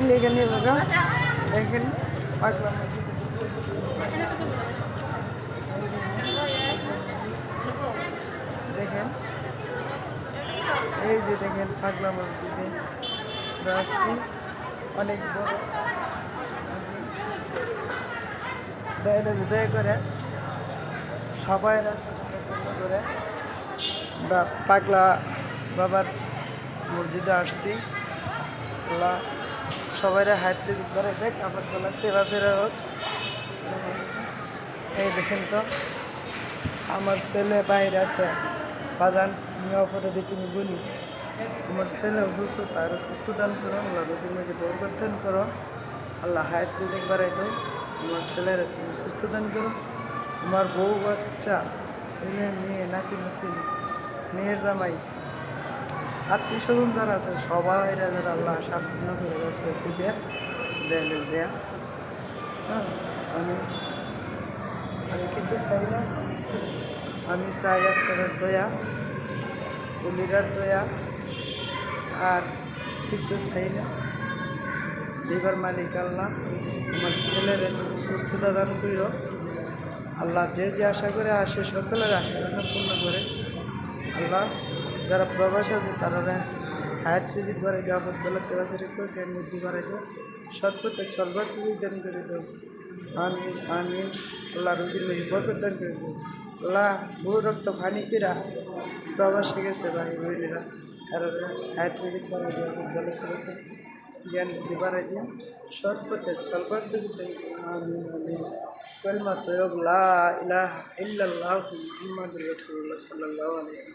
लेकिन बघा लेकिन पागला দেখেন এই যে দেখেন পাগলা মসজিদে আসছি অনেক বড় দয়া করে সবাই করে আমরা পাগলা বাবার মসজিদে আসছি আল্লাহ সবাই হাত করে দেখ আমার গলাতে বাসের হোক এই দেখেন তো আমার ছেলে বাইরে আছে বাজান আমি অপরে দিয়ে তুমি বলি আমার ছেলে অসুস্থ তার সুস্থ দান করো আল্লাহ রোজির মাঝে বরকত দান করো আল্লাহ হায়াত রিজিক বাড়াই দাও আমার ছেলের তুমি সুস্থ দান করো আমার বউ বাচ্চা ছেলে মেয়ে নাতি নাতি মেয়ের জামাই আত্মীয় স্বজন যারা আছে সবাই যারা আল্লাহ সাফল্য করে গেছে দেয়া দেয়া হ্যাঁ আমি কিছু চাই না আমি চাই আপনার দয়া উলিরার দয়া আর কিছু চাই না দেবার মালিক আল্লাহ আমার ছেলের সুস্থতা দান কইর আল্লাহ যে যে আশা করে আসে সকলের আশা যেন পূর্ণ করে আল্লাহ যারা প্রবাস আছে তারা হায়াত রিজিক বাড়াই দেওয়া আপদ বেলাতে বাসে রেখো জ্ঞান বুদ্ধি বাড়াই দেওয়া সৎপথে চলবার তুমি দান করে দাও আমিন আমিন আল্লাহ রুজির মেয়ে বরকত দান করে দেবো আল্লাহ বহু রক্ত পানি পিরা প্রবাসে গেছে ভাই বইনেরা আর হায়াত রিজিক বাড়াই দেওয়া আপদ বেলাতে রেখো জ্ঞান বুদ্ধি বাড়াই দিয়া সৎপথে চলবার তুমি আমিন আমিন কলমা তয়্যব লা ইলাহা ইল্লাল্লাহু মুহাম্মাদুর রাসূলুল্লাহ সাল্লাল্লাহু আলাইহি ওয়াসাল্লাম